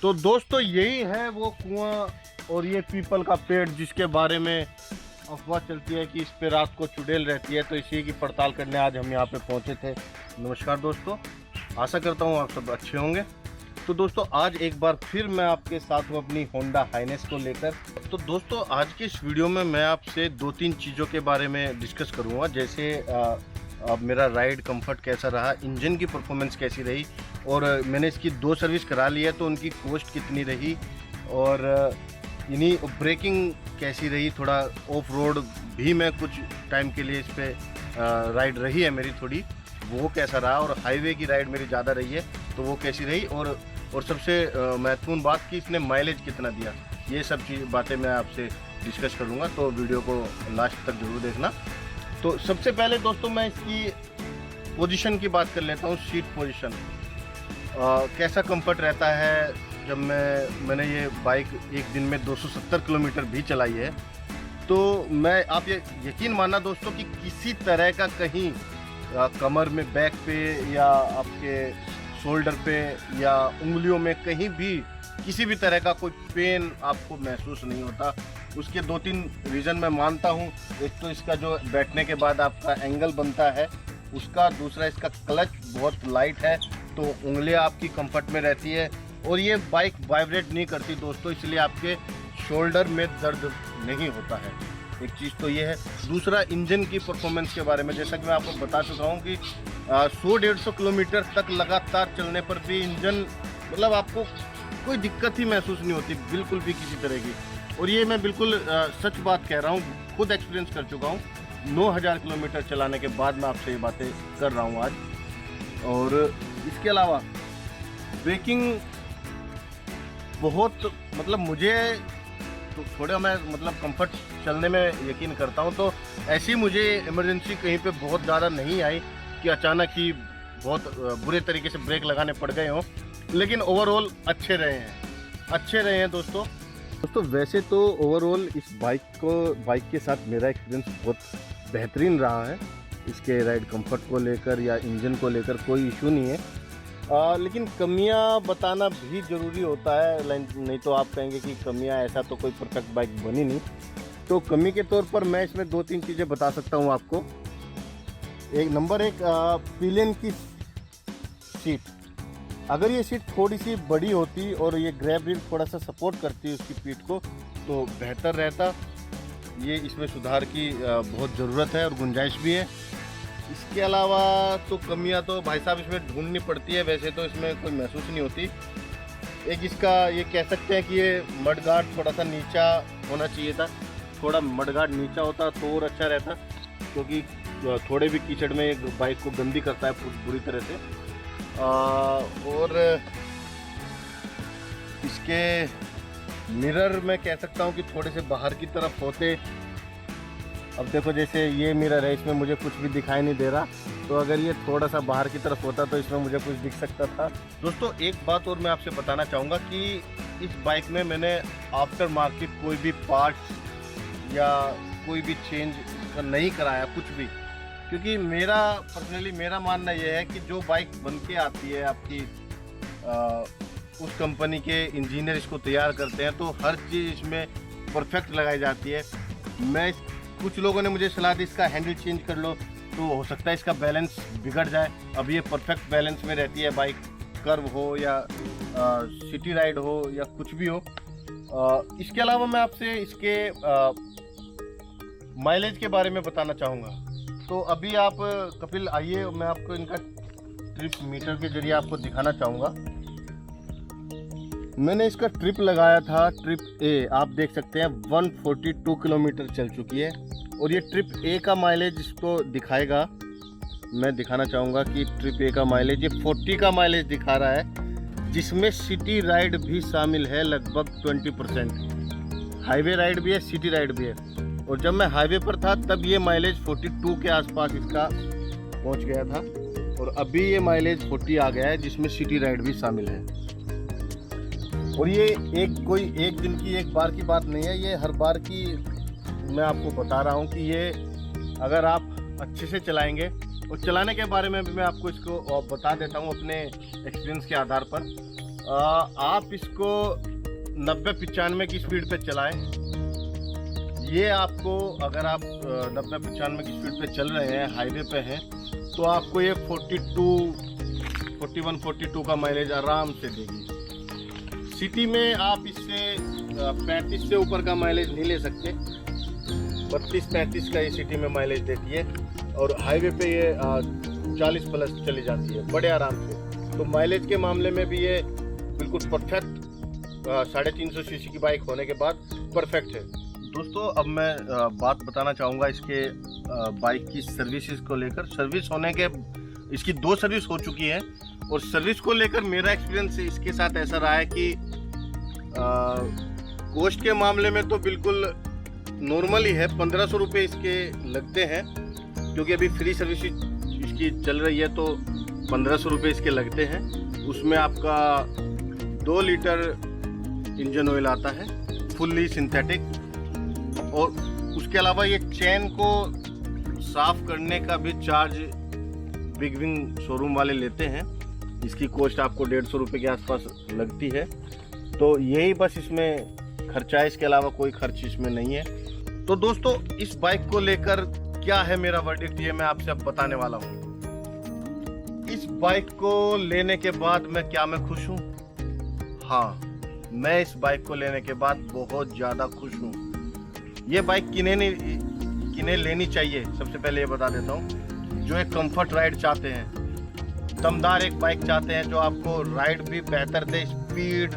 तो दोस्तों यही है वो कुआं और ये पीपल का पेड़ जिसके बारे में अफवाह चलती है कि इस पे रात को चुड़ैल रहती है। तो इसी की पड़ताल करने आज हम यहाँ पे पहुँचे थे। नमस्कार दोस्तों, आशा करता हूँ आप सब अच्छे होंगे। तो दोस्तों आज एक बार फिर मैं आपके साथ हूँ अपनी होंडा हाइनेस को लेकर। तो दोस्तों आज के इस वीडियो में मैं आपसे 2-3 चीज़ों के बारे में डिस्कस करूँगा, जैसे अब मेरा राइड कंफर्ट कैसा रहा, इंजन की परफॉर्मेंस कैसी रही, और मैंने इसकी 2 सर्विस करा ली है तो उनकी कॉस्ट कितनी रही, और इन्हीं ब्रेकिंग कैसी रही। थोड़ा ऑफ रोड भी मैं कुछ टाइम के लिए इस पर राइड रही है मेरी थोड़ी, वो कैसा रहा, और हाईवे की राइड मेरी ज़्यादा रही है तो वो कैसी रही, और सबसे महत्वपूर्ण बात कि इसने माइलेज कितना दिया। ये सब बातें मैं आपसे डिस्कस करूँगा, तो वीडियो को लास्ट तक जरूर देखना। तो सबसे पहले दोस्तों मैं इसकी पोजीशन की बात कर लेता हूँ। सीट पोजीशन कैसा कंफर्ट रहता है। जब मैंने ये बाइक एक दिन में 270 किलोमीटर भी चलाई है, तो आप ये यकीन मानना दोस्तों कि किसी तरह का कहीं कमर में, बैक पे, या आपके शोल्डर पे, या उंगलियों में कहीं भी किसी भी तरह का कोई पेन आपको महसूस नहीं होता। उसके 2-3 रीज़न मैं मानता हूँ। एक तो इसका जो बैठने के बाद आपका एंगल बनता है उसका, दूसरा इसका क्लच बहुत लाइट है तो उंगलियां आपकी कंफर्ट में रहती है, और ये बाइक वाइब्रेट नहीं करती दोस्तों, इसलिए आपके शोल्डर में दर्द नहीं होता है। एक चीज़ तो ये है। दूसरा इंजन की परफॉर्मेंस के बारे में, जैसा कि मैं आपको बता चुका हूँ कि 100-150 किलोमीटर तक लगातार चलने पर भी इंजन मतलब आपको कोई दिक्कत ही महसूस नहीं होती बिल्कुल भी किसी तरह की। और ये मैं बिल्कुल सच बात कह रहा हूँ, खुद एक्सपीरियंस कर चुका हूँ। 9000 किलोमीटर चलाने के बाद मैं आपसे ये बातें कर रहा हूँ आज। और इसके अलावा ब्रेकिंग बहुत मतलब मुझे तो थोड़ा मैं मतलब कंफर्ट चलने में यकीन करता हूँ, तो ऐसी मुझे इमरजेंसी कहीं पे बहुत ज़्यादा नहीं आई कि अचानक ही बहुत बुरे तरीके से ब्रेक लगाने पड़ गए हों। लेकिन ओवरऑल अच्छे रहे हैं दोस्तों। वैसे तो ओवरऑल इस बाइक के साथ मेरा एक्सपीरियंस बहुत बेहतरीन रहा है। इसके राइड कंफर्ट को लेकर या इंजन को लेकर कोई इशू नहीं है। लेकिन कमियां बताना भी ज़रूरी होता है, नहीं तो आप कहेंगे कि कमियां, ऐसा तो कोई परफेक्ट बाइक बनी नहीं। तो कमी के तौर पर मैं इसमें 2-3 चीज़ें बता सकता हूं आपको। नंबर 1 पिलियन की सीट। अगर ये सीट थोड़ी सी बड़ी होती और ये ग्रैब रिल थोड़ा सा सपोर्ट करती उसकी पीठ को तो बेहतर रहता। ये इसमें सुधार की बहुत ज़रूरत है और गुंजाइश भी है। इसके अलावा तो कमियां तो भाई साहब इसमें ढूंढनी पड़ती है, वैसे तो इसमें कोई महसूस नहीं होती। एक इसका ये कह सकते हैं कि ये मडगार्ड थोड़ा सा नीचा होना चाहिए था। थोड़ा मडगार्ड नीचा होता तो और अच्छा रहता, क्योंकि थोड़े भी कीचड़ में एक बाइक को गंदी करता है बुरी तरह से। और इसके मिरर मैं कह सकता हूँ कि थोड़े से बाहर की तरफ होते। अब देखो जैसे ये मिरर है, इसमें मुझे कुछ भी दिखाई नहीं दे रहा, तो अगर ये थोड़ा सा बाहर की तरफ होता तो इसमें मुझे कुछ दिख सकता था। दोस्तों एक बात और मैं आपसे बताना चाहूँगा कि इस बाइक में मैंने आफ्टर मार्केट कोई भी पार्ट्स या कोई भी चेंज नहीं कराया कुछ भी, क्योंकि पर्सनली मेरा मानना यह है कि जो बाइक बन के आती है आपकी उस कंपनी के इंजीनियर इसको तैयार करते हैं, तो हर चीज़ इसमें परफेक्ट लगाई जाती है। कुछ लोगों ने मुझे सलाह दी इसका हैंडल चेंज कर लो, तो हो सकता है इसका बैलेंस बिगड़ जाए। अब ये परफेक्ट बैलेंस में रहती है बाइक, कर्व हो या सिटी राइड हो या कुछ भी हो। इसके अलावा मैं आपसे इसके माइलेज के बारे में बताना चाहूँगा। तो अभी आप कपिल आइए, मैं आपको इनका ट्रिप मीटर के जरिए आपको दिखाना चाहूँगा। मैंने इसका ट्रिप लगाया था, ट्रिप ए, आप देख सकते हैं 142 किलोमीटर चल चुकी है, और ये ट्रिप ए का माइलेज इसको दिखाएगा। मैं दिखाना चाहूँगा कि ट्रिप ए का माइलेज ये 40 का माइलेज दिखा रहा है, जिसमें सिटी राइड भी शामिल है लगभग 20%। हाईवे राइड भी है, सिटी राइड भी है। और जब मैं हाईवे पर था तब ये माइलेज 42 के आसपास इसका पहुँच गया था, और अभी ये माइलेज 40 आ गया है, जिसमें सिटी राइड भी शामिल है। और ये कोई एक दिन की एक बार की बात नहीं है, ये हर बार की मैं आपको बता रहा हूँ कि ये अगर आप अच्छे से चलाएंगे, और चलाने के बारे में भी मैं आपको इसको बता देता हूँ अपने एक्सपीरियंस के आधार पर। आप इसको 90-95 की स्पीड पे चलाएं। ये आपको अगर आप 90-95 की स्पीड पे चल रहे हैं, हाईवे पे हैं, तो आपको ये 41-42 का माइलेज आराम से देगी। सिटी में आप इससे 35 से ऊपर का माइलेज नहीं ले सकते। 32-35 का ये सिटी में माइलेज देती है और हाईवे पे ये 40 प्लस चली जाती है बड़े आराम से। तो माइलेज के मामले में भी ये बिल्कुल परफेक्ट 350 सीसी की बाइक होने के बाद परफेक्ट है। दोस्तों अब मैं बात बताना चाहूँगा इसके बाइक की सर्विसेज को लेकर। सर्विस होने के इसकी 2 सर्विस हो चुकी है और सर्विस को लेकर मेरा एक्सपीरियंस इसके साथ ऐसा रहा है कि कॉस्ट के मामले में तो बिल्कुल नॉर्मल ही है। 1500 रुपये इसके लगते हैं क्योंकि अभी फ्री सर्विस इसकी चल रही है, तो 1500 रुपये इसके लगते हैं। उसमें आपका 2 लीटर इंजन ऑयल आता है फुल्ली सिंथेटिक, और उसके अलावा ये चेन को साफ करने का भी चार्ज बिग विंग शोरूम वाले लेते हैं। इसकी कॉस्ट आपको 150 रुपये के आसपास लगती है। तो यही बस इसमें खर्चा है, इसके अलावा कोई खर्च इसमें नहीं है। तो दोस्तों इस बाइक को लेकर क्या है मेरा वर्डिक्ट, ये मैं आपसे अब बताने वाला हूँ। इस बाइक को लेने के बाद मैं खुश हूँ? हाँ, मैं इस बाइक को लेने के बाद बहुत ज़्यादा खुश हूँ। ये बाइक किन्हें लेनी चाहिए, सबसे पहले ये बता देता हूँ। जो एक कंफर्ट राइड चाहते हैं, दमदार एक बाइक चाहते हैं जो आपको राइड भी बेहतर दे, स्पीड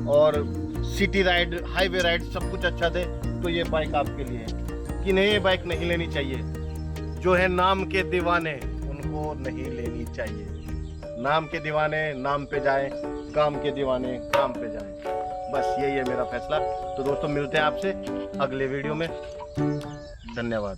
और सिटी राइड, हाईवे राइड सब कुछ अच्छा दे, तो ये बाइक आपके लिए है। किन्हें ये बाइक नहीं लेनी चाहिए? जो है नाम के दीवाने, उनको नहीं लेनी चाहिए। नाम के दीवाने नाम पे जाएं, काम के दीवाने काम पे जाएं। बस यही है मेरा फैसला। तो दोस्तों मिलते हैं आपसे अगले वीडियो में। धन्यवाद।